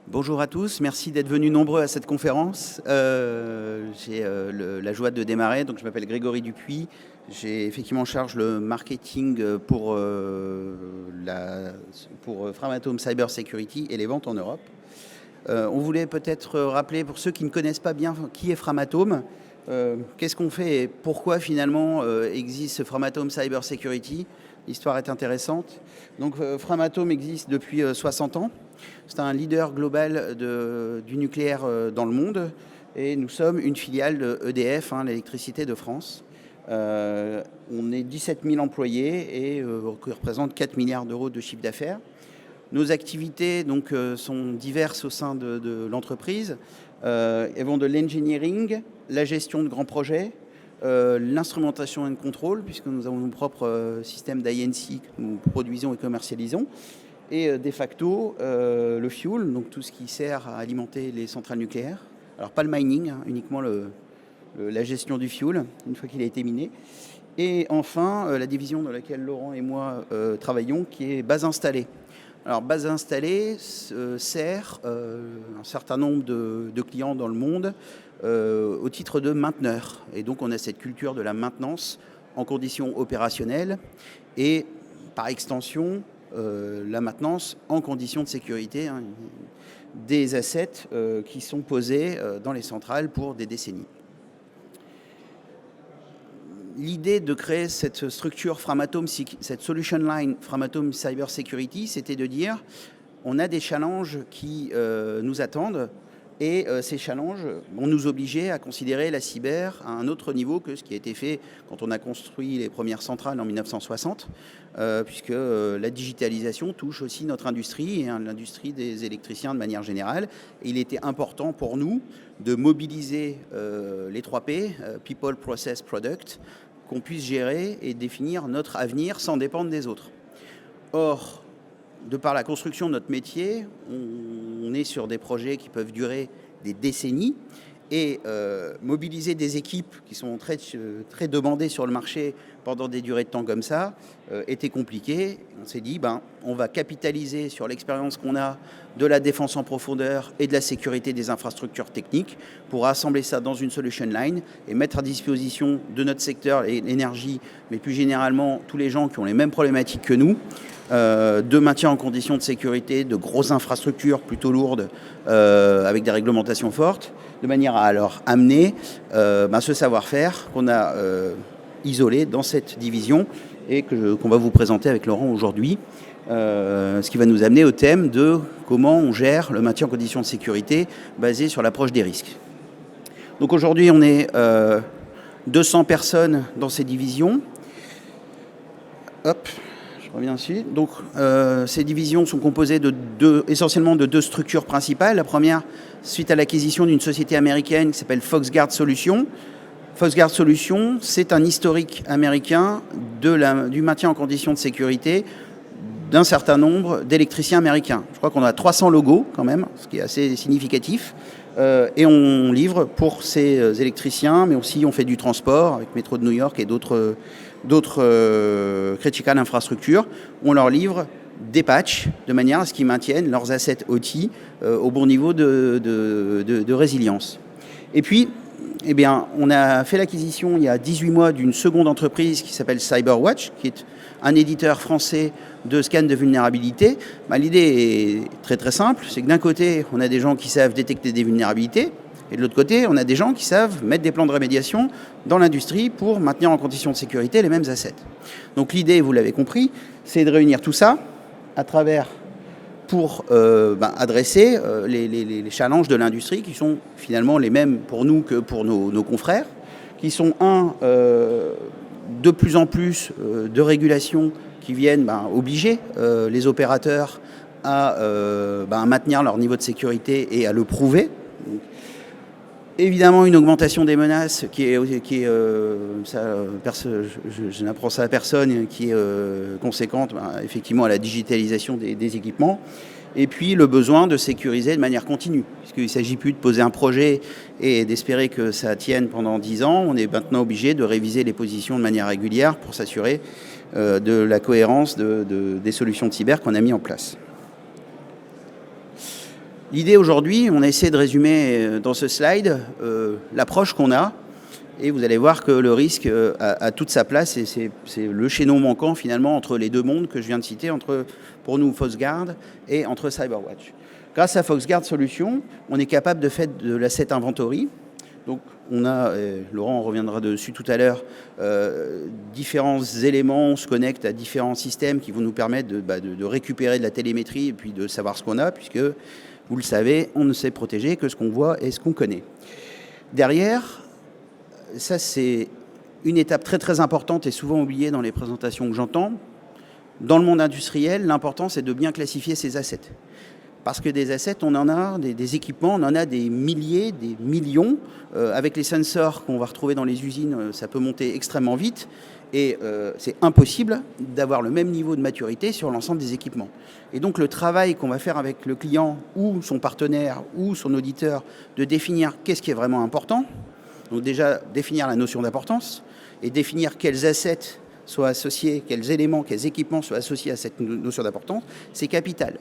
Bonjour à tous, merci d'être venus nombreux à cette conférence. J'ai la joie de démarrer, donc je m'appelle Grégory Dupuis. J'ai effectivement en charge le marketing pour Framatome Cyber Security et les ventes en Europe. On voulait peut-être rappeler pour ceux qui ne connaissent pas bien qui est Framatome, qu'est-ce qu'on fait et pourquoi finalement existe ce Framatome Cyber Security. L'histoire est intéressante. Donc Framatome existe depuis 60 ans. C'est un leader global du nucléaire dans le monde et nous sommes une filiale de EDF, l'électricité de France. On est 17 000 employés et représente 4 milliards d'euros de chiffre d'affaires. Nos activités donc, sont diverses au sein de l'entreprise. Elles vont de l'engineering, la gestion de grands projets, l'instrumentation et le contrôle, puisque nous avons nos propres systèmes d'INC que nous produisons et commercialisons. Et de facto, le fuel, donc tout ce qui sert à alimenter les centrales nucléaires. Alors pas le mining, uniquement la gestion du fuel, une fois qu'il a été miné. Et enfin, la division dans laquelle Laurent et moi travaillons, qui est base installée. Alors base installée sert un certain nombre de clients dans le monde au titre de mainteneur. Et donc on a cette culture de la maintenance en conditions opérationnelles et par extension la maintenance en conditions de sécurité des assets qui sont posés dans les centrales pour des décennies. L'idée de créer cette structure Framatome, cette solution line Framatome Cyber Security, c'était de dire on a des challenges qui nous attendent et ces challenges vont nous obliger à considérer la cyber à un autre niveau que ce qui a été fait quand on a construit les premières centrales en 1960, puisque la digitalisation touche aussi notre industrie et l'industrie des électriciens de manière générale. Et il était important pour nous de mobiliser les 3 P, People, Process, Product, qu'on puisse gérer et définir notre avenir sans dépendre des autres. Or, de par la construction de notre métier, on est sur des projets qui peuvent durer des décennies et mobiliser des équipes qui sont très demandées sur le marché pendant des durées de temps comme ça était compliqué. On s'est dit, on va capitaliser sur l'expérience qu'on a de la défense en profondeur et de la sécurité des infrastructures techniques pour assembler ça dans une solution line et mettre à disposition de notre secteur, l'énergie, mais plus généralement tous les gens qui ont les mêmes problématiques que nous, de maintien en conditions de sécurité, de grosses infrastructures plutôt lourdes avec des réglementations fortes, de manière à leur amener ce savoir-faire qu'on a isolé dans cette division et qu'on va vous présenter avec Laurent aujourd'hui, ce qui va nous amener au thème de comment on gère le maintien en conditions de sécurité basé sur l'approche des risques. Donc aujourd'hui, on est 200 personnes dans ces divisions. Hop. Je reviens dessus. Donc, ces divisions sont composées essentiellement de 2 structures principales. La première, suite à l'acquisition d'une société américaine qui s'appelle FoxGuard Solutions. FoxGuard Solutions, c'est un historique américain du maintien en conditions de sécurité d'un certain nombre d'électriciens américains. Je crois qu'on a 300 logos quand même, ce qui est assez significatif. Et on livre pour ces électriciens, mais aussi on fait du transport avec Métro de New York et d'autres critical infrastructures. On leur livre des patchs de manière à ce qu'ils maintiennent leurs assets OT au bon niveau de résilience. Et puis, on a fait l'acquisition il y a 18 mois d'une seconde entreprise qui s'appelle CyberWatch, qui est un éditeur français de scan de vulnérabilité. L'idée est très très simple, c'est que d'un côté, on a des gens qui savent détecter des vulnérabilités, et de l'autre côté, on a des gens qui savent mettre des plans de rémédiation dans l'industrie pour maintenir en conditions de sécurité les mêmes assets. Donc l'idée, vous l'avez compris, c'est de réunir tout ça à travers pour adresser les challenges de l'industrie qui sont finalement les mêmes pour nous que pour nos confrères, qui sont de plus en plus de régulations qui viennent obliger les opérateurs à maintenir leur niveau de sécurité et à le prouver. Donc, évidemment, une augmentation des menaces je n'apprends ça à personne, qui est conséquente effectivement à la digitalisation des équipements. Et puis le besoin de sécuriser de manière continue, puisqu'il ne s'agit plus de poser un projet et d'espérer que ça tienne pendant 10 ans. On est maintenant obligé de réviser les positions de manière régulière pour s'assurer de la cohérence des solutions de cyber qu'on a mis en place. L'idée aujourd'hui, on a essayé de résumer dans ce slide l'approche qu'on a. Et vous allez voir que le risque a toute sa place et c'est le chaînon manquant finalement entre les deux mondes que je viens de citer, entre pour nous FoxGuard et entre CyberWatch. Grâce à FoxGuard Solutions, on est capable de faire de l'asset inventory. Donc on a, Laurent reviendra dessus tout à l'heure, différents éléments, on se connecte à différents systèmes qui vont nous permettre de récupérer de la télémétrie et puis de savoir ce qu'on a, puisque vous le savez, on ne sait protéger que ce qu'on voit et ce qu'on connaît. Derrière, ça, c'est une étape très très importante et souvent oubliée dans les présentations que j'entends. Dans le monde industriel, l'important, c'est de bien classifier ses assets. Parce que des assets, on en a, des équipements, on en a des milliers, des millions. Avec les sensors qu'on va retrouver dans les usines, ça peut monter extrêmement vite. Et c'est impossible d'avoir le même niveau de maturité sur l'ensemble des équipements. Et donc le travail qu'on va faire avec le client ou son partenaire ou son auditeur, de définir qu'est-ce qui est vraiment important. Donc déjà, définir la notion d'importance et définir quels assets soient associés, quels éléments, quels équipements soient associés à cette notion d'importance, c'est capital.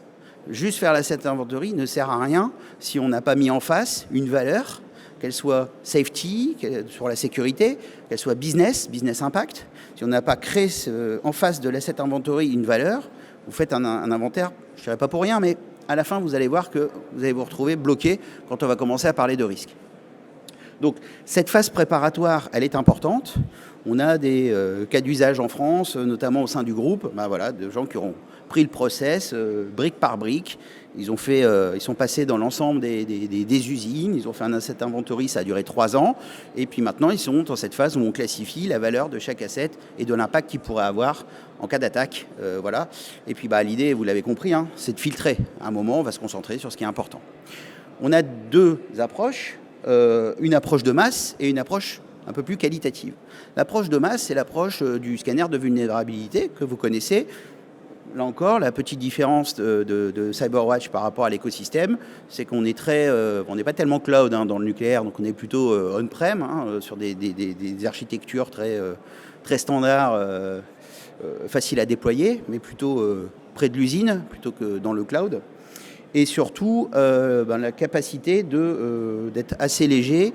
Juste faire l'asset inventory ne sert à rien si on n'a pas mis en face une valeur, qu'elle soit safety, sur la sécurité, qu'elle soit business impact. Si on n'a pas créé en face de l'asset inventory une valeur, vous faites un inventaire, je ne dirais pas pour rien, mais à la fin, vous allez voir que vous allez vous retrouver bloqué quand on va commencer à parler de risque. Donc cette phase préparatoire, elle est importante. On a des cas d'usage en France, notamment au sein du groupe, de gens qui auront pris le process brique par brique. Ils sont passés dans l'ensemble des usines, ils ont fait un asset inventory, ça a duré 3 ans. Et puis maintenant, ils sont dans cette phase où on classifie la valeur de chaque asset et de l'impact qu'il pourrait avoir en cas d'attaque. Et puis l'idée, vous l'avez compris, c'est de filtrer. À un moment, on va se concentrer sur ce qui est important. On a 2 approches. Une approche de masse et une approche un peu plus qualitative. L'approche de masse, c'est l'approche du scanner de vulnérabilité que vous connaissez. Là encore, la petite différence de CyberWatch par rapport à l'écosystème, c'est qu'on est on n'est pas tellement cloud dans le nucléaire, donc on est plutôt on-prem, sur des architectures très standards, faciles à déployer, mais plutôt près de l'usine plutôt que dans le cloud. Et surtout la capacité d'être assez léger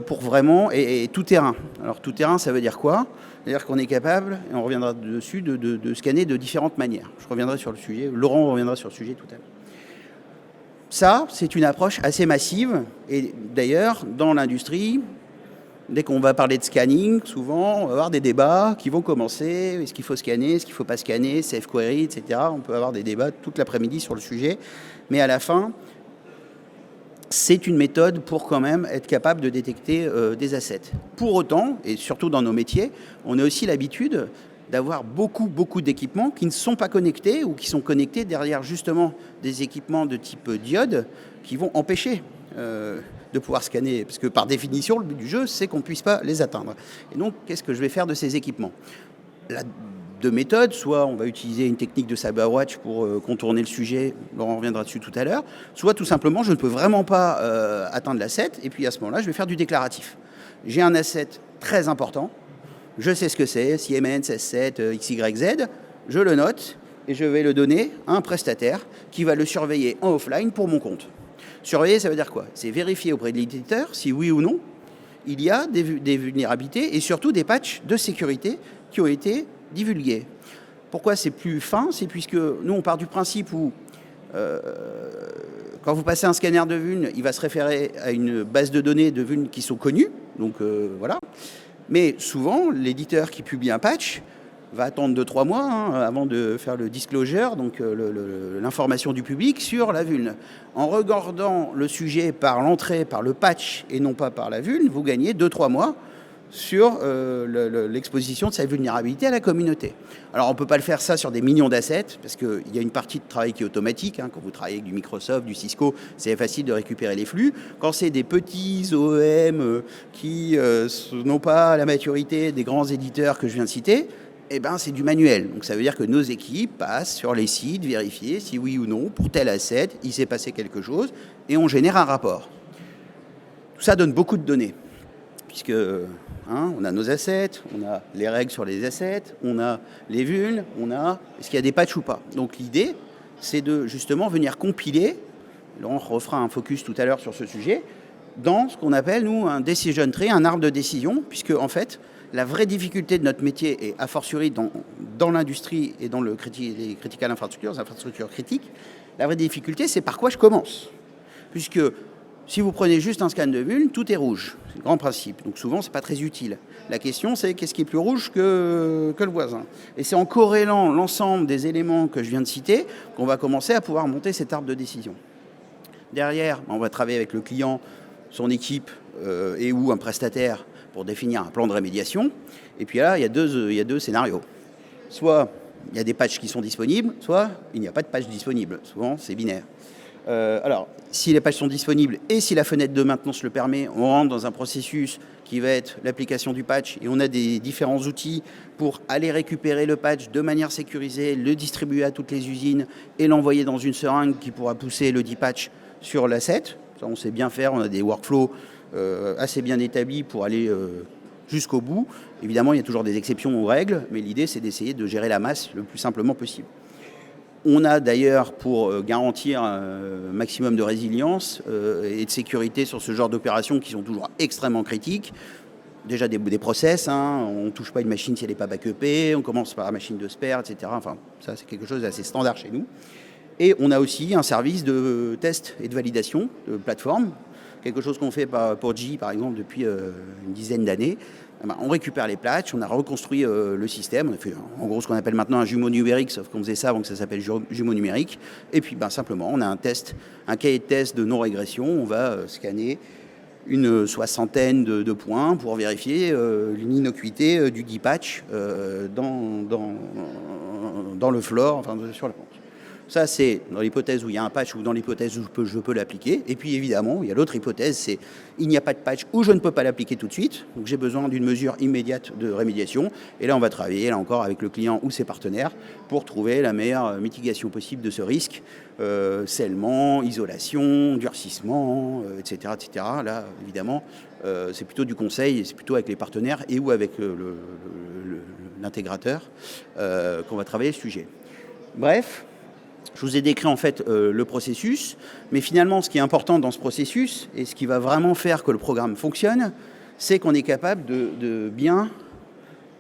pour vraiment, et tout terrain. Alors tout terrain, ça veut dire quoi? C'est-à-dire qu'on est capable, et on reviendra dessus, de scanner de différentes manières. Je reviendrai sur le sujet, Laurent reviendra sur le sujet tout à l'heure. Ça, c'est une approche assez massive, et d'ailleurs, dans l'industrie, dès qu'on va parler de scanning, souvent, on va avoir des débats qui vont commencer. Est-ce qu'il faut scanner, est-ce qu'il ne faut pas scanner, safe query, etc. On peut avoir des débats toute l'après-midi sur le sujet. Mais à la fin, c'est une méthode pour quand même être capable de détecter des assets. Pour autant, et surtout dans nos métiers, on a aussi l'habitude d'avoir beaucoup d'équipements qui ne sont pas connectés ou qui sont connectés derrière justement des équipements de type diode qui vont empêcher de pouvoir scanner, parce que par définition, le but du jeu, c'est qu'on ne puisse pas les atteindre. Et donc, qu'est-ce que je vais faire de ces équipements? Deux méthodes, soit on va utiliser une technique de CyberWatch pour contourner le sujet, Laurent reviendra dessus tout à l'heure, soit tout simplement, je ne peux vraiment pas atteindre l'asset, et puis à ce moment-là, je vais faire du déclaratif. J'ai un asset très important, je sais ce que c'est, Siemens S7, XYZ, je le note, et je vais le donner à un prestataire qui va le surveiller en offline pour mon compte. Surveiller, ça veut dire quoi? C'est vérifier auprès de l'éditeur si oui ou non il y a des vulnérabilités et surtout des patchs de sécurité qui ont été divulgués. Pourquoi c'est plus fin? C'est puisque nous, on part du principe où quand vous passez un scanner de vuln, il va se référer à une base de données de vuln qui sont connues. Donc voilà. Mais souvent, l'éditeur qui publie un patch va attendre 2-3 mois avant de faire le disclosure, donc l'information du public sur la vulne. En regardant le sujet par l'entrée, par le patch et non pas par la vulne, vous gagnez 2-3 mois sur l'exposition de sa vulnérabilité à la communauté. Alors on ne peut pas le faire ça sur des millions d'assets, parce qu'il y a une partie de travail qui est automatique. Quand vous travaillez avec du Microsoft, du Cisco, c'est facile de récupérer les flux. Quand c'est des petits OEM qui n'ont pas la maturité des grands éditeurs que je viens de citer, c'est du manuel. Donc ça veut dire que nos équipes passent sur les sites, vérifier si oui ou non, pour tel asset, il s'est passé quelque chose, et on génère un rapport. Tout ça donne beaucoup de données, puisque on a nos assets, on a les règles sur les assets, on a les vulnes, est-ce qu'il y a des patchs ou pas. Donc l'idée, c'est de justement venir compiler on refera un focus tout à l'heure sur ce sujet, dans ce qu'on appelle, nous, un decision tree, un arbre de décision, puisque, en fait, la vraie difficulté de notre métier, et a fortiori dans l'industrie et dans les critical infrastructures, les infrastructures critiques, la vraie difficulté, c'est par quoi je commence. Puisque si vous prenez juste un scan de vulne, tout est rouge. C'est le grand principe. Donc souvent, ce n'est pas très utile. La question, c'est qu'est-ce qui est plus rouge que le voisin. Et c'est en corrélant l'ensemble des éléments que je viens de citer qu'on va commencer à pouvoir monter cet arbre de décision. Derrière, on va travailler avec le client, son équipe et ou un prestataire pour définir un plan de rémédiation. Et puis là, il y a deux scénarios. Soit il y a des patchs qui sont disponibles, soit il n'y a pas de patch disponible. Souvent, c'est binaire. Alors, si les patchs sont disponibles et si la fenêtre de maintenance le permet, on rentre dans un processus qui va être l'application du patch et on a des différents outils pour aller récupérer le patch de manière sécurisée, le distribuer à toutes les usines et l'envoyer dans une seringue qui pourra pousser le dit patch sur l'asset. Ça, on sait bien faire, on a des workflows assez bien établis pour aller jusqu'au bout. Évidemment, il y a toujours des exceptions aux règles, mais l'idée, c'est d'essayer de gérer la masse le plus simplement possible. On a d'ailleurs, pour garantir un maximum de résilience et de sécurité sur ce genre d'opérations qui sont toujours extrêmement critiques, déjà des process, on ne touche pas une machine si elle n'est pas backupée, on commence par la machine de spare, etc. Enfin, ça, c'est quelque chose d'assez standard chez nous. Et on a aussi un service de test et de validation de plateforme, quelque chose qu'on fait pour GE, par exemple, depuis une dizaine d'années. On récupère les patchs, on a reconstruit le système, on a fait en gros ce qu'on appelle maintenant un jumeau numérique, sauf qu'on faisait ça avant que ça s'appelle jumeau numérique. Et puis simplement, on a un cahier de test de non-régression, on va scanner une soixantaine de points pour vérifier l'innocuité du dit patch dans le floor, enfin sur la pente. Ça, c'est dans l'hypothèse où il y a un patch ou dans l'hypothèse où je peux l'appliquer. Et puis, évidemment, il y a l'autre hypothèse, c'est il n'y a pas de patch ou je ne peux pas l'appliquer tout de suite. Donc, j'ai besoin d'une mesure immédiate de rémédiation. Et là, on va travailler, là encore, avec le client ou ses partenaires pour trouver la meilleure mitigation possible de ce risque. Scellement, isolation, durcissement, etc., etc. Là, évidemment, c'est plutôt du conseil, c'est plutôt avec les partenaires et ou avec l'intégrateur qu'on va travailler le sujet. Bref. Je vous ai décrit en fait le processus, mais finalement ce qui est important dans ce processus et ce qui va vraiment faire que le programme fonctionne, c'est qu'on est capable de bien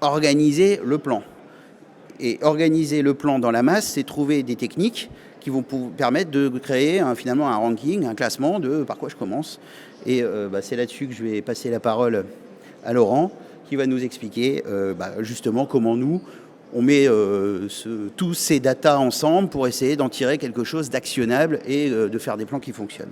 organiser le plan. Et organiser le plan dans la masse, c'est trouver des techniques qui vont permettre de créer finalement un ranking, un classement de par quoi je commence. Et c'est là-dessus que je vais passer la parole à Laurent, qui va nous expliquer justement comment nous, on met tous ces datas ensemble pour essayer d'en tirer quelque chose d'actionnable et de faire des plans qui fonctionnent.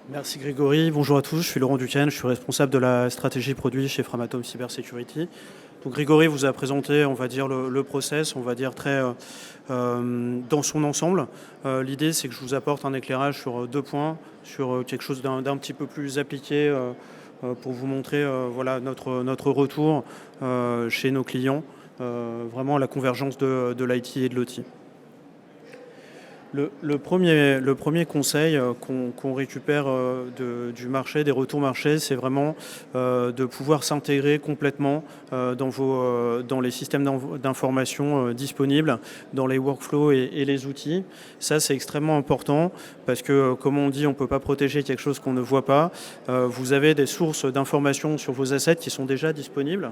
Merci Grégory, bonjour à tous, je suis Laurent Duquesne, je suis responsable de la stratégie produit chez Framatome Cybersecurity. Donc Grégory vous a présenté, on va dire, le process, on va dire très dans son ensemble. L'idée, c'est que je vous apporte un éclairage sur 2 points, sur quelque chose d'un petit peu plus appliqué pour vous montrer voilà, notre retour chez nos clients, vraiment la convergence de l'IT et de l'OT. Le premier conseil qu'on récupère du marché, des retours marché, c'est vraiment de pouvoir s'intégrer complètement dans les systèmes d'information disponibles, dans les workflows et les outils. Ça, c'est extrêmement important parce que, comme on dit, on ne peut pas protéger quelque chose qu'on ne voit pas. Vous avez des sources d'informations sur vos assets qui sont déjà disponibles.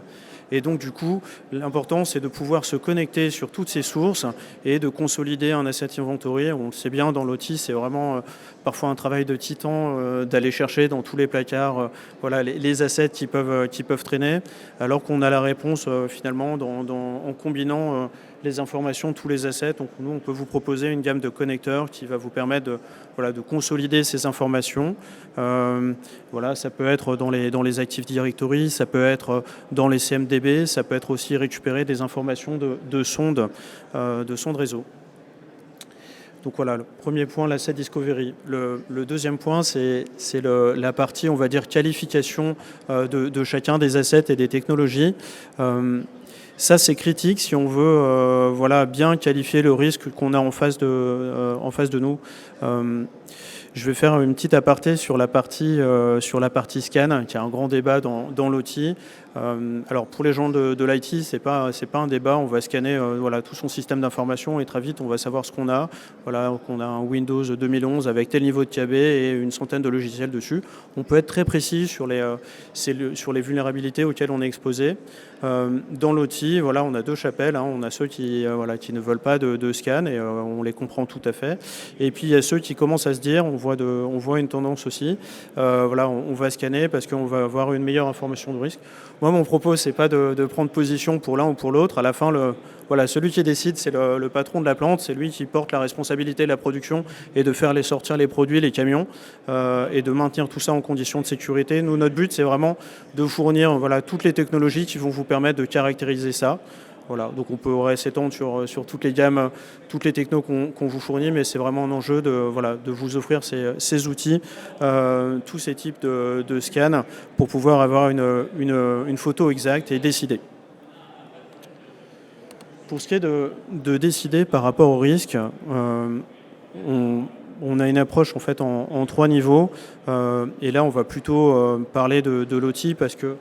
Et donc, du coup, l'important, c'est de pouvoir se connecter sur toutes ces sources et de consolider un asset inventory. On le sait bien, dans l'OT, c'est vraiment parfois un travail de titan d'aller chercher dans tous les placards voilà, les assets qui peuvent traîner, alors qu'on a la réponse finalement en combinant les informations, tous les assets. Donc nous, on peut vous proposer une gamme de connecteurs qui va vous permettre de consolider ces informations. Voilà, ça peut être dans les Active Directory, ça peut être dans les CMDB, ça peut être aussi récupérer des informations de sondes réseau. Donc voilà, le premier point, l'asset discovery. Le deuxième point, c'est la partie, on va dire, qualification de chacun des assets et des technologies. Ça, c'est critique si on veut bien qualifier le risque qu'on a en face de nous. Je vais faire une petite aparté sur la partie scan, qui a un grand débat dans l'OT. Alors pour les gens de l'IT, c'est pas un débat. On va scanner voilà, tout son système d'information et très vite on va savoir ce qu'on a. Voilà, qu'on a un Windows 2011 avec tel niveau de KB et une centaine de logiciels dessus. On peut être très précis sur les vulnérabilités auxquelles on est exposé. Dans l'outil, voilà, on a deux chapelles. Hein. On a ceux qui ne veulent pas de scan et on les comprend tout à fait. Et puis il y a ceux qui commencent à se dire, on voit une tendance aussi. Voilà, on va scanner parce qu'on va avoir une meilleure information de risque. Moi, mon propos, c'est pas de prendre position pour l'un ou pour l'autre. À la fin, celui qui décide, c'est le patron de la plante. C'est lui qui porte la responsabilité de la production et de faire sortir les produits, les camions, et de maintenir tout ça en conditions de sécurité. Nous, notre but, c'est vraiment de fournir toutes les technologies qui vont vous permettre de caractériser ça. Voilà, donc on pourrait s'étendre sur toutes les gammes, toutes les technos qu'on vous fournit, mais c'est vraiment un enjeu de vous offrir ces outils, tous ces types de scans pour pouvoir avoir une photo exacte et décider. Pour ce qui est de décider par rapport au risque, on a une approche en fait en 3 niveaux, et là on va plutôt parler de l'outil parce que...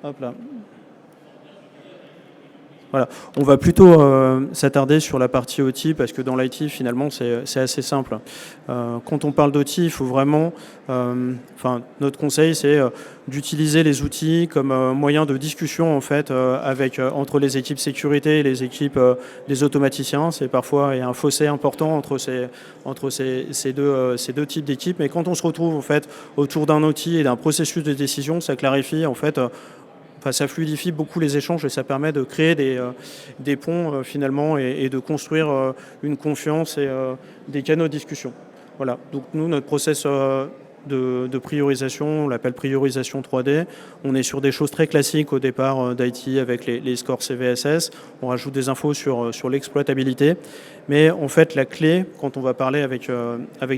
Hop là. Voilà. On va plutôt s'attarder sur la partie OT parce que dans l'IT, finalement, c'est assez simple. Quand on parle d'OT, il faut vraiment... notre conseil, c'est d'utiliser les outils comme moyen de discussion en fait, entre les équipes sécurité et les équipes des automaticiens. C'est parfois il y a un fossé important entre ces deux types d'équipes. Mais quand on se retrouve en fait, autour d'un outil et d'un processus de décision, ça clarifie en fait... ça fluidifie beaucoup les échanges et ça permet de créer des ponts finalement et de construire une confiance et des canaux de discussion. Voilà. Donc nous, notre process de priorisation, on l'appelle priorisation 3D. On est sur des choses très classiques au départ d'IT avec les scores CVSS. On rajoute des infos sur l'exploitabilité. Mais en fait, la clé, quand on va parler avec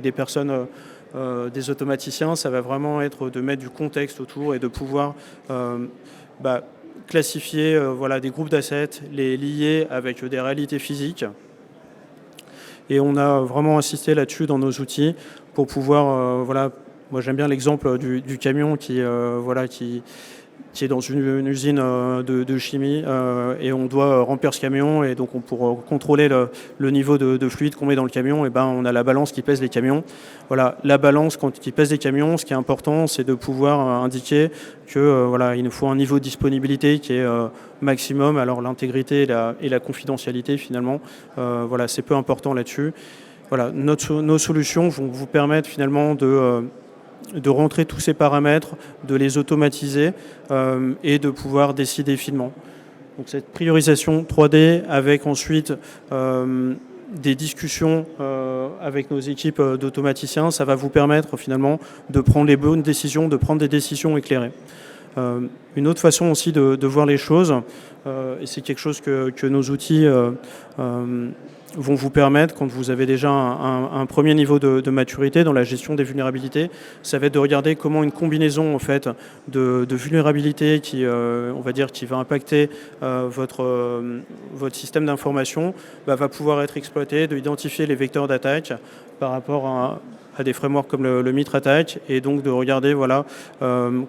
des personnes... des automaticiens, ça va vraiment être de mettre du contexte autour et de pouvoir classifier des groupes d'assets, les lier avec des réalités physiques. Et on a vraiment insisté là-dessus dans nos outils pour pouvoir, moi j'aime bien l'exemple du camion qui est dans une usine de chimie et on doit remplir ce camion et donc pour contrôler le niveau de fluide qu'on met dans le camion, et on a la balance qui pèse les camions. Voilà, la balance qui pèse les camions, ce qui est important, c'est de pouvoir indiquer que il nous faut un niveau de disponibilité qui est maximum. Alors l'intégrité et la confidentialité finalement, c'est peu important là-dessus. Voilà, nos solutions vont vous permettre finalement de rentrer tous ces paramètres, de les automatiser et de pouvoir décider finement. Donc cette priorisation 3D avec ensuite des discussions avec nos équipes d'automaticiens, ça va vous permettre finalement de prendre les bonnes décisions, de prendre des décisions éclairées. Une autre façon aussi de voir les choses, et c'est quelque chose que nos outils vont vous permettre, quand vous avez déjà un premier niveau de maturité dans la gestion des vulnérabilités, ça va être de regarder comment une combinaison en fait, de vulnérabilités qui va impacter votre système d'information va pouvoir être exploité, d'identifier les vecteurs d'attaque par rapport à des frameworks comme le MITRE ATT&CK et donc de regarder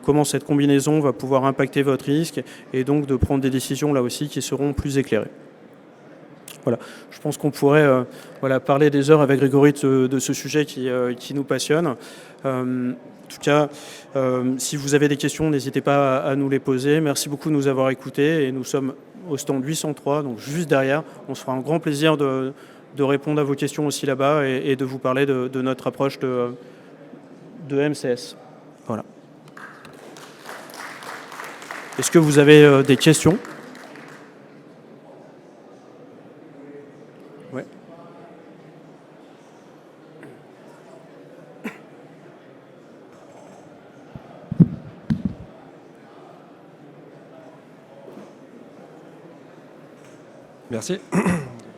comment cette combinaison va pouvoir impacter votre risque et donc de prendre des décisions là aussi qui seront plus éclairées. Voilà. Je pense qu'on pourrait parler des heures avec Grégory de ce sujet qui nous passionne. En tout cas, si vous avez des questions, n'hésitez pas à nous les poser. Merci beaucoup de nous avoir écoutés et nous sommes au stand 803, donc juste derrière. On se fera un grand plaisir de répondre à vos questions aussi là-bas et de vous parler de notre approche de MCS. Voilà. Est-ce que vous avez des questions ? Ouais. Merci.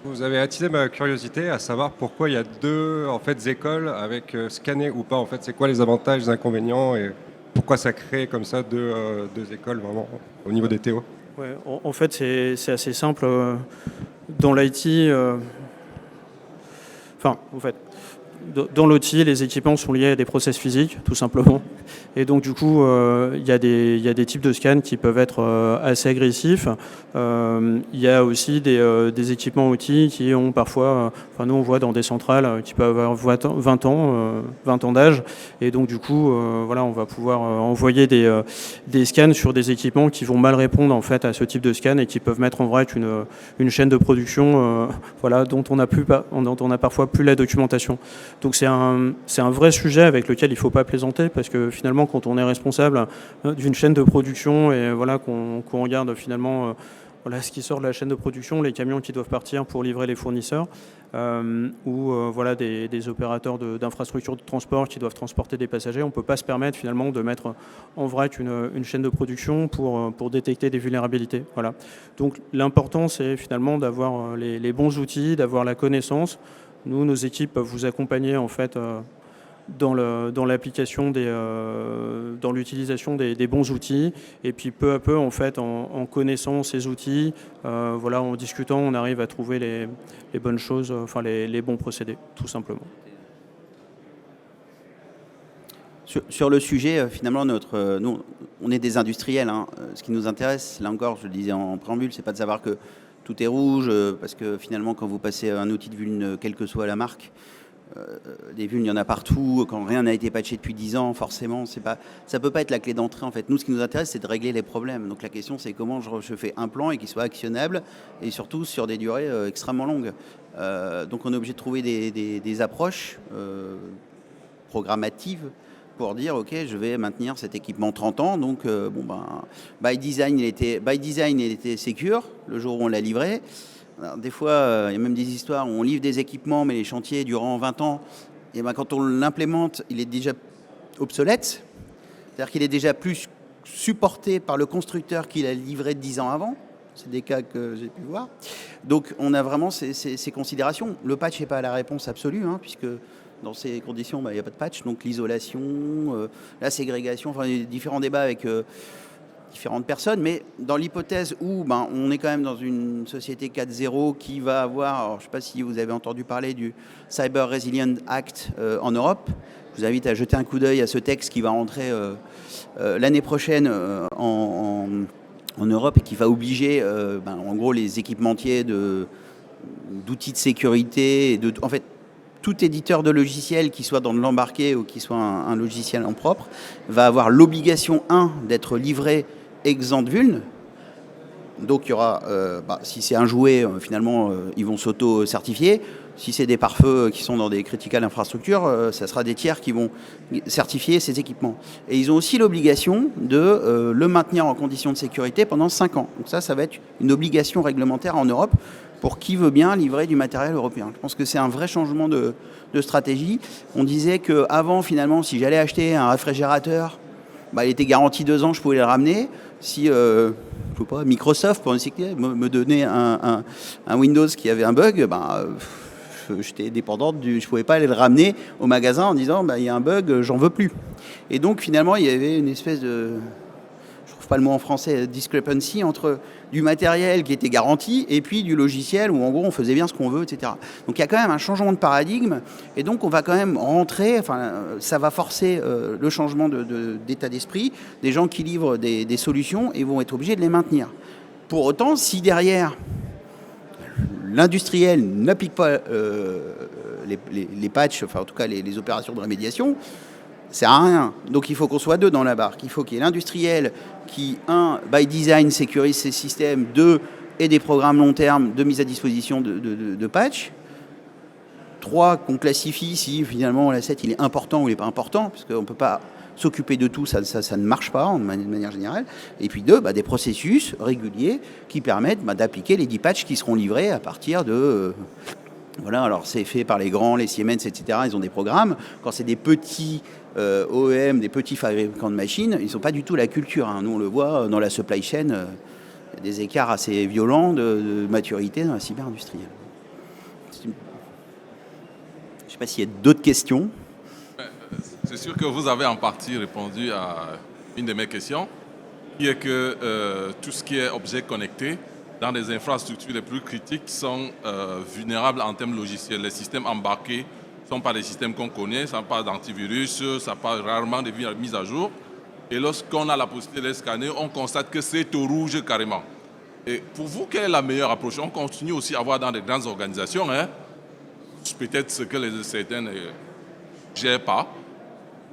Vous avez attisé ma curiosité à savoir pourquoi il y a deux écoles avec scanner ou pas. En fait, c'est quoi les avantages, les inconvénients et pourquoi ça crée comme ça deux écoles vraiment au niveau des TO? Ouais, en fait, c'est assez simple. Dans l'IT, dans l'OT, les équipements sont liés à des process physiques, tout simplement. Et donc du coup, il y a des types de scans qui peuvent être assez agressifs. Il y a aussi des équipements outils qui ont parfois, nous on voit dans des centrales qui peuvent avoir 20 ans d'âge. Et donc du coup, on va pouvoir envoyer des scans sur des équipements qui vont mal répondre en fait à ce type de scan et qui peuvent mettre en vrac une chaîne de production dont on n'a parfois plus la documentation. Donc c'est un vrai sujet avec lequel il ne faut pas plaisanter, parce que finalement quand on est responsable d'une chaîne de production et qu'on regarde finalement ce qui sort de la chaîne de production, les camions qui doivent partir pour livrer les fournisseurs, ou des opérateurs d'infrastructures de transport qui doivent transporter des passagers, on ne peut pas se permettre finalement de mettre en vrac une chaîne de production pour détecter des vulnérabilités. Voilà. Donc l'important c'est finalement d'avoir les bons outils, d'avoir la connaissance. Nous, nos équipes peuvent vous accompagner en fait dans l'application dans l'utilisation des bons outils, et puis peu à peu en fait en connaissant ces outils, en discutant, on arrive à trouver les bonnes choses, les bons procédés, tout simplement. Sur le sujet, finalement, nous, on est des industriels. Ce qui nous intéresse, là encore, je le disais en préambule, c'est pas de savoir que tout est rouge, parce que finalement, quand vous passez un outil de vuln, quelle que soit la marque, des vulnes, il y en a partout. Quand rien n'a été patché depuis 10 ans, forcément, ça peut pas être la clé d'entrée en fait. Nous, ce qui nous intéresse, c'est de régler les problèmes. Donc la question, c'est comment je fais un plan et qu'il soit actionnable, et surtout sur des durées extrêmement longues. Donc on est obligé de trouver des approches programmatives pour dire ok, je vais maintenir cet équipement 30 ans. Donc by design, il était secure le jour où on l'a livré. Alors, des fois, il y a même des histoires où on livre des équipements, mais les chantiers durant 20 ans, et quand on l'implémente, il est déjà obsolète. C'est-à-dire qu'il est déjà plus supporté par le constructeur qu'il a livré 10 ans avant. C'est des cas que j'ai pu voir. Donc, on a vraiment ces considérations. Le patch n'est pas la réponse absolue, puisque dans ces conditions, il n'y a pas de patch. Donc, l'isolation, la ségrégation, il y a différents débats avec différentes personnes, mais dans l'hypothèse où on est quand même dans une société 4.0 qui va avoir, alors, je ne sais pas si vous avez entendu parler du Cyber Resilience Act en Europe. Je vous invite à jeter un coup d'œil à ce texte qui va rentrer l'année prochaine en Europe, et qui va obliger en gros les équipementiers d'outils de sécurité, en fait tout éditeur de logiciel qui soit dans de l'embarqué ou qui soit un logiciel en propre va avoir l'obligation d'être livré exempt de vuln. Donc il y aura, si c'est un jouet, finalement, ils vont s'auto-certifier. Si c'est des pare-feux qui sont dans des critical infrastructures, ça sera des tiers qui vont certifier ces équipements. Et ils ont aussi l'obligation de le maintenir en conditions de sécurité pendant 5 ans. Donc ça va être une obligation réglementaire en Europe pour qui veut bien livrer du matériel européen. Je pense que c'est un vrai changement de stratégie. On disait qu'avant, finalement, si j'allais acheter un réfrigérateur, il était garanti 2 ans, je pouvais le ramener. Si je sais pas, Microsoft, pour me donnait un Windows qui avait un bug, j'étais dépendant je ne pouvais pas aller le ramener au magasin en disant il y a un bug, j'en veux plus. Et donc finalement, il y avait une espèce de, je trouve pas le mot en français, discrepancy entre du matériel qui était garanti et puis du logiciel où en gros on faisait bien ce qu'on veut, etc. Donc il y a quand même un changement de paradigme, et donc on va quand même rentrer, ça va forcer le changement d'état d'esprit des gens qui livrent des solutions et vont être obligés de les maintenir. Pour autant, si derrière l'industriel n'applique pas les patchs, en tout cas les opérations de rémédiation, ça sert à rien. Donc il faut qu'on soit deux dans la barque. Il faut qu'il y ait l'industriel qui, by design, sécurise ses systèmes, 2, ait des programmes long terme de mise à disposition de patch. 3, qu'on classifie si finalement l'asset il est important ou il n'est pas important, parce qu'on ne peut pas s'occuper de tout, ça ne marche pas de manière générale. Et puis 2, des processus réguliers qui permettent d'appliquer les 10 patchs qui seront livrés à partir de... alors c'est fait par les grands, les Siemens, etc. Ils ont des programmes. Quand c'est des petits OEM, des petits fabricants de machines, ils n'ont pas du tout la culture. Nous, on le voit dans la supply chain, il y a des écarts assez violents de maturité dans la cyber-industrielle. Je ne sais pas s'il y a d'autres questions. C'est sûr que vous avez en partie répondu à une de mes questions, qui est que tout ce qui est objet connecté dans les infrastructures les plus critiques sont vulnérables en termes logiciels. Les systèmes embarqués ne sont pas des systèmes qu'on connaît, ça n'a pas d'antivirus, ça n'a pas rarement de mise à jour. Et lorsqu'on a la possibilité de les scanner, on constate que c'est au rouge carrément. Et pour vous, quelle est la meilleure approche? On continue aussi à avoir dans des grandes organisations, peut-être ce que certains ne gèrent pas,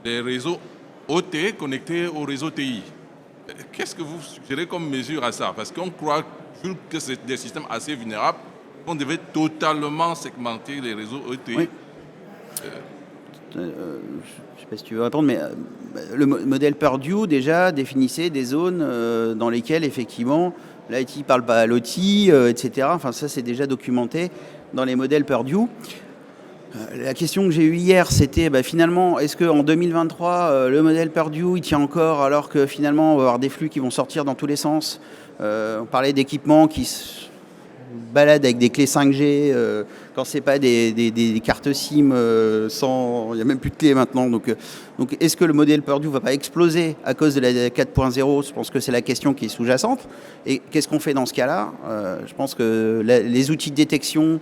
des réseaux OT connectés au réseau TI. Qu'est-ce que vous suggérez comme mesure à ça? Parce qu'on croit, vu que c'est des systèmes assez vulnérables, qu'on devait totalement segmenter les réseaux OT. Oui. Je ne sais pas si tu veux répondre, mais le modèle Purdue déjà définissait des zones dans lesquelles effectivement l'IT ne parle pas à l'OT, etc. Enfin, ça c'est déjà documenté dans les modèles Purdue. La question que j'ai eue hier, c'était finalement, est-ce qu'en 2023, le modèle Purdue, il tient encore alors que finalement, on va avoir des flux qui vont sortir dans tous les sens. On parlait d'équipements qui se baladent avec des clés 5G, quand ce n'est pas des cartes SIM, il n'y a même plus de clés maintenant. Donc est-ce que le modèle Purdue ne va pas exploser à cause de la 4.0 ? Je pense que c'est la question qui est sous-jacente. Et qu'est-ce qu'on fait dans ce cas-là ? Je pense que les outils de détection...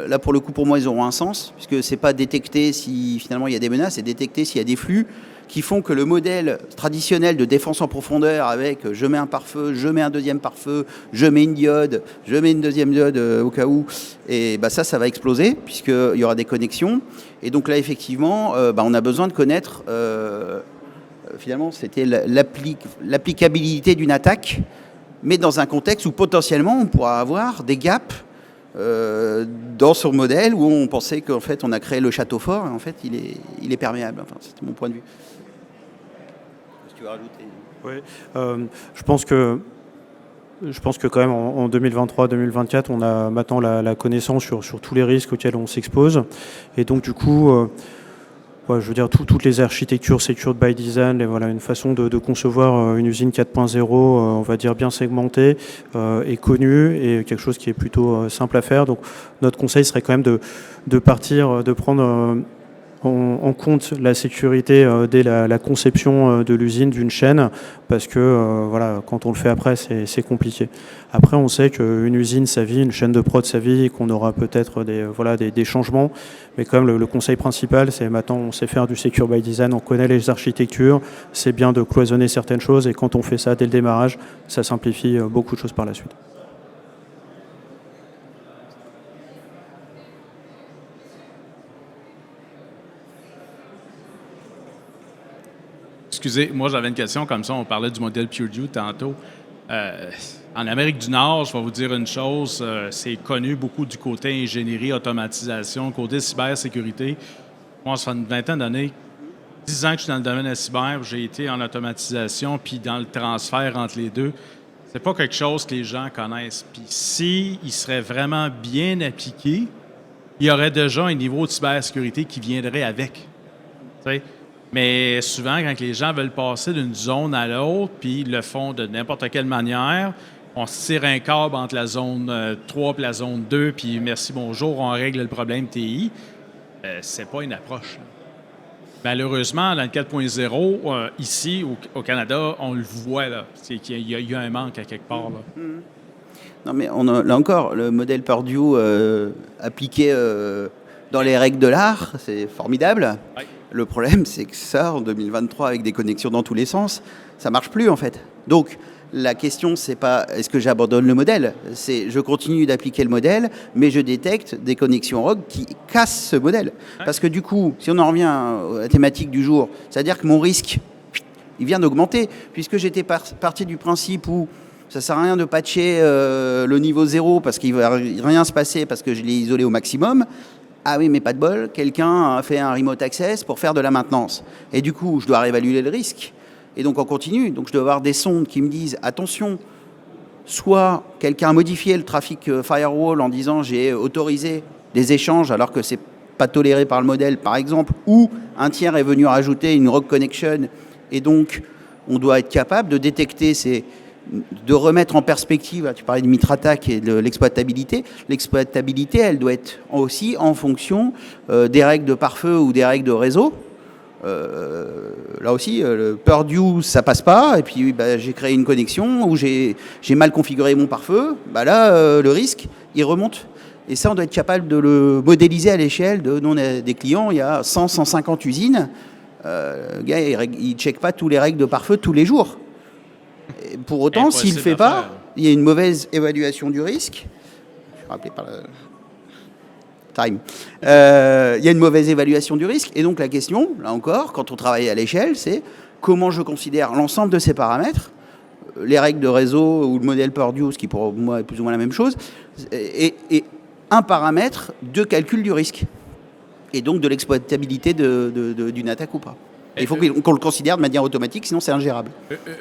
Là, pour le coup, pour moi, ils auront un sens, puisque ce n'est pas détecter si finalement il y a des menaces, c'est détecter s'il y a des flux qui font que le modèle traditionnel de défense en profondeur avec je mets un pare-feu, je mets un deuxième pare-feu, je mets une diode, je mets une deuxième diode au cas où, et ça va exploser, puisqu'il y aura des connexions. Et donc là, effectivement, on a besoin de connaître, finalement, c'était l'applicabilité d'une attaque, mais dans un contexte où potentiellement on pourra avoir des gaps dans son modèle où on pensait qu'en fait on a créé le château fort et en fait il est perméable. Enfin, c'est mon point de vue. Est-ce que tu veux rajouter ? Oui, je pense que quand même en 2023-2024 on a maintenant la connaissance sur tous les risques auxquels on s'expose et donc du coup je veux dire toutes les architectures secured by design, une façon de concevoir une usine 4.0, on va dire bien segmentée, est connue et quelque chose qui est plutôt simple à faire. Donc notre conseil serait quand même de partir, de prendre en compte la sécurité dès la conception de l'usine, d'une chaîne, parce que quand on le fait après, c'est compliqué. Après, on sait qu'une usine, sa vie, une chaîne de prod, sa vie, et qu'on aura peut-être des changements, mais quand même le conseil principal, c'est maintenant on sait faire du secure by design, on connaît les architectures, c'est bien de cloisonner certaines choses, et quand on fait ça dès le démarrage, ça simplifie beaucoup de choses par la suite. Excusez, moi j'avais une question comme ça, on parlait du modèle Purdue tantôt. En Amérique du Nord, je vais vous dire une chose, c'est connu beaucoup du côté ingénierie, automatisation, côté cybersécurité. Moi, ça fait une vingtaine d'années, 10 ans que je suis dans le domaine de la cyber, j'ai été en automatisation puis dans le transfert entre les deux. C'est pas quelque chose que les gens connaissent. Puis s'il serait vraiment bien appliqué, il y aurait déjà un niveau de cybersécurité qui viendrait avec. Tu sais? Mais souvent, quand les gens veulent passer d'une zone à l'autre, puis ils le font de n'importe quelle manière, on se tire un câble entre la zone 3 et la zone 2, puis merci, bonjour, on règle le problème TI. C'est pas une approche. Malheureusement, dans le 4.0, ici, au Canada, on le voit, là. C'est qu'il y a un manque à quelque part, là. Non, mais là encore, le modèle Purdue appliqué dans les règles de l'art, c'est formidable. Oui. Le problème, c'est que ça, en 2023, avec des connexions dans tous les sens, ça marche plus, en fait. Donc, la question, c'est pas est-ce que j'abandonne le modèle, c'est je continue d'appliquer le modèle, mais je détecte des connexions rogue qui cassent ce modèle. Parce que du coup, si on en revient à la thématique du jour, c'est-à-dire que mon risque, il vient d'augmenter, puisque j'étais parti du principe où ça ne sert à rien de patcher le niveau 0 parce qu'il ne va rien se passer parce que je l'ai isolé au maximum. Ah oui, mais pas de bol, quelqu'un a fait un remote access pour faire de la maintenance. Et du coup, je dois réévaluer le risque. Et donc, on continue. Donc, je dois avoir des sondes qui me disent, attention, soit quelqu'un a modifié le trafic firewall en disant j'ai autorisé des échanges alors que ce n'est pas toléré par le modèle, par exemple, ou un tiers est venu rajouter une rogue connection. Et donc, on doit être capable de détecter de remettre en perspective, tu parlais de Mitrattack et de l'exploitabilité. L'exploitabilité, elle doit être aussi en fonction des règles de pare-feu ou des règles de réseau. Là aussi, le Purdue, ça passe pas. Et puis, j'ai créé une connexion où j'ai mal configuré mon pare-feu. Là, le risque, il remonte. Et ça, on doit être capable de le modéliser à l'échelle de... Nous, on a des clients, il y a 100, 150 usines. Le gars, il ne check pas tous les règles de pare-feu tous les jours. Et pour autant, s'il ne le fait pas, il y a une mauvaise évaluation du risque. Je suis rappelé par le time. Il y a une mauvaise évaluation du risque. Et donc, la question, là encore, quand on travaille à l'échelle, c'est comment je considère l'ensemble de ces paramètres, les règles de réseau ou le modèle Purdue, ce qui pour moi est plus ou moins la même chose, et un paramètre de calcul du risque. Et donc de l'exploitabilité d'une attaque ou pas. Et il faut qu'on le considère de manière automatique, sinon c'est ingérable.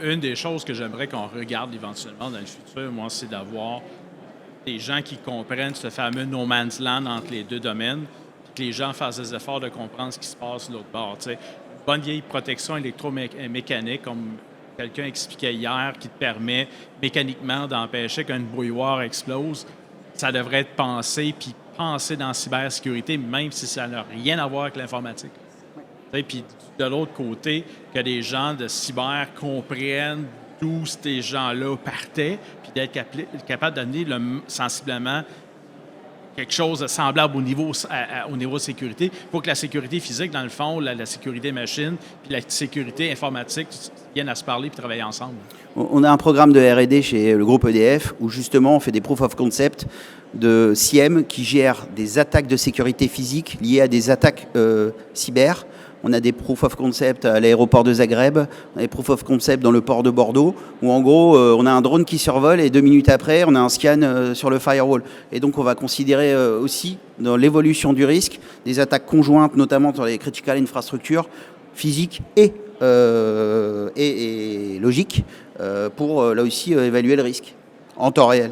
Une des choses que j'aimerais qu'on regarde éventuellement dans le futur, moi, c'est d'avoir des gens qui comprennent ce fameux no man's land entre les deux domaines, que les gens fassent des efforts de comprendre ce qui se passe de l'autre bord. T'sais. Une bonne vieille protection électromécanique, comme quelqu'un expliquait hier, qui te permet mécaniquement d'empêcher qu'une bouilloire explose, ça devrait être pensé, puis pensé dans la cybersécurité, même si ça n'a rien à voir avec l'informatique. Puis de l'autre côté, que des gens de cyber comprennent d'où ces gens-là partaient, puis d'être capable d'amener sensiblement quelque chose de semblable au niveau de sécurité. Il faut que la sécurité physique, dans le fond, la sécurité machine, puis la sécurité informatique viennent à se parler et travailler ensemble. On a un programme de R&D chez le groupe EDF où justement on fait des proof of concept de SIEM qui gèrent des attaques de sécurité physique liées à des attaques cyber. On a des proof of concept à l'aéroport de Zagreb, on a des proof of concept dans le port de Bordeaux, où en gros, on a un drone qui survole et 2 minutes après, on a un scan sur le firewall. Et donc, on va considérer aussi, dans l'évolution du risque, des attaques conjointes, notamment sur les critical infrastructures physiques et logiques, pour là aussi évaluer le risque en temps réel.